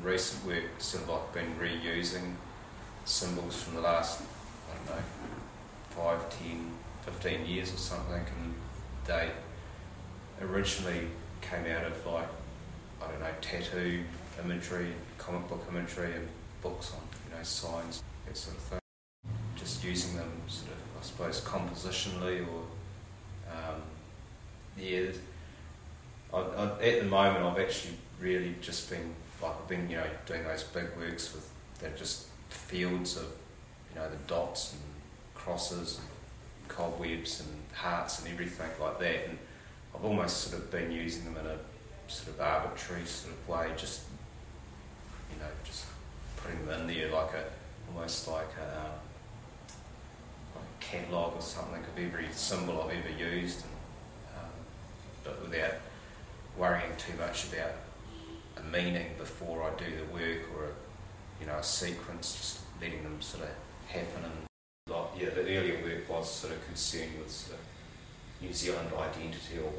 recent work sort of like been reusing symbols from the last, I don't know, 5, 10, 15 years or something, and they originally came out of like, I don't know, tattoo imagery, comic book imagery and books on, signs, that sort of thing. Just using them sort of, I suppose, compositionally or, at the moment I've actually really just been, I've been doing those big works with, they're just fields of, the dots and crosses and cobwebs and hearts and everything like that, and I've almost sort of been using them in a sort of arbitrary sort of way, just putting them in there almost like a catalogue or something of every symbol I've ever used, but without worrying too much about a meaning before I do the work or a sequence, just letting them sort of happen. And the earlier work was sort of concerned with sort of New Zealand identity, or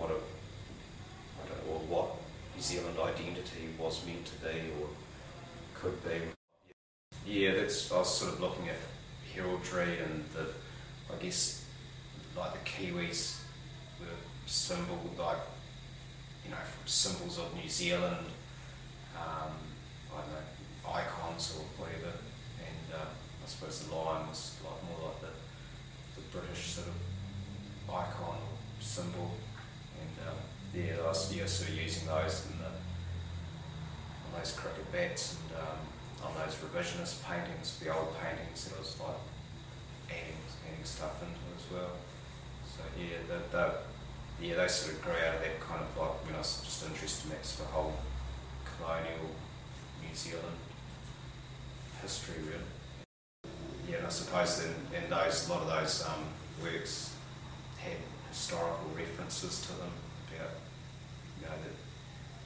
what New Zealand identity was meant to be or could be. I was sort of looking at heraldry and I guess like the Kiwis were symbols of New Zealand, I don't know, icons or whatever, and I suppose the lion was more like the British sort of icon or symbol, and I was sort of using those on those cricket bats and on those revisionist paintings, the old paintings that I was like adding stuff into as well. So they sort of grew out of that kind of when I was just interested in that sort of whole colonial New Zealand history really. And I suppose in a lot of those works had historical references to them about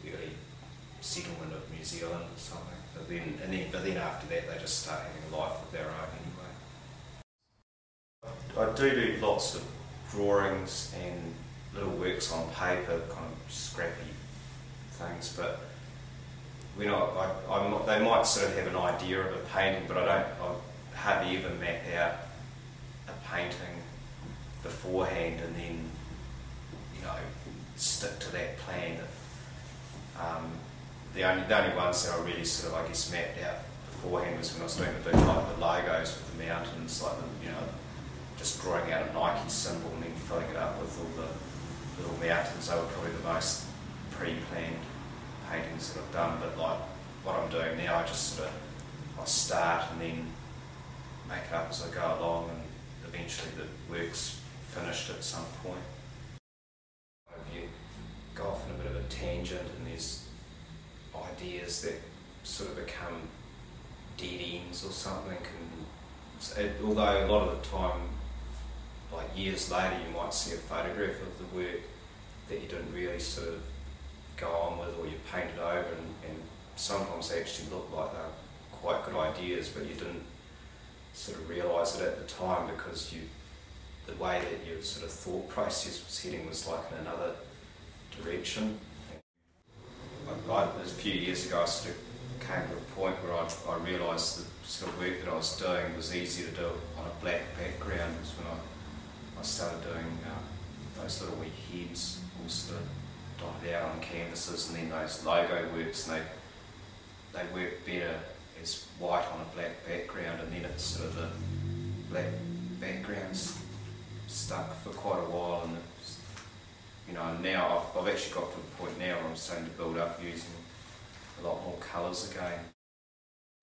the early settlement of New Zealand or something. But then after that they just start having a life of their own anyway. I do lots of drawings and little works on paper, kind of scrappy things, but they might sort of have an idea of a painting, but I hardly ever map out a painting beforehand and then stick to that plan. The only ones that I really sort of mapped out beforehand was when I was doing the big the logos with the mountains, just drawing out a Nike symbol and then filling it up with all the little mountains. They were probably the most pre-planned paintings that I've done, but what I'm doing now, I just sort of I start and then make it up as I go along, and eventually the work's finished at some point. If you go off on a bit of a tangent and there's ideas that sort of become dead ends or something, although a lot of the time, years later, you might see a photograph of the work that you didn't really sort of go on with, or you painted over, and sometimes they actually look like they're quite good ideas, but you didn't sort of realise it at the time because the way that your sort of thought process was heading was in another direction. A few years ago I sort of came to a point where I realised the sort of work that I was doing was easier to do on a black background. Was when I started doing those little wee heads all sort of dotted out on canvases, and then those logo works, and they work better as white on a black background, and then it's sort of the black background's stuck for quite a while, and it's, now I've actually got to the point now where I'm starting to build up using a lot more colours again.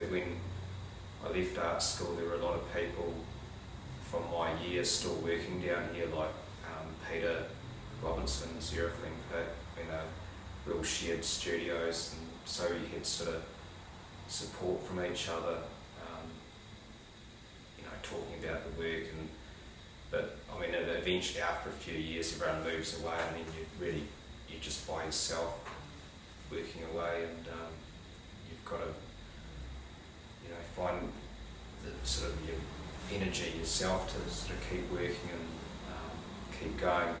When I left art school, there were a lot of people from my year still working down here, like Peter Robinson, Zerafing Pit, we all shared studios, and so you had sort of support from each other, talking about the work, but eventually after a few years everyone moves away, and then you're just by yourself working away, and you've got to find the sort of your energy yourself to sort of keep working and keep going.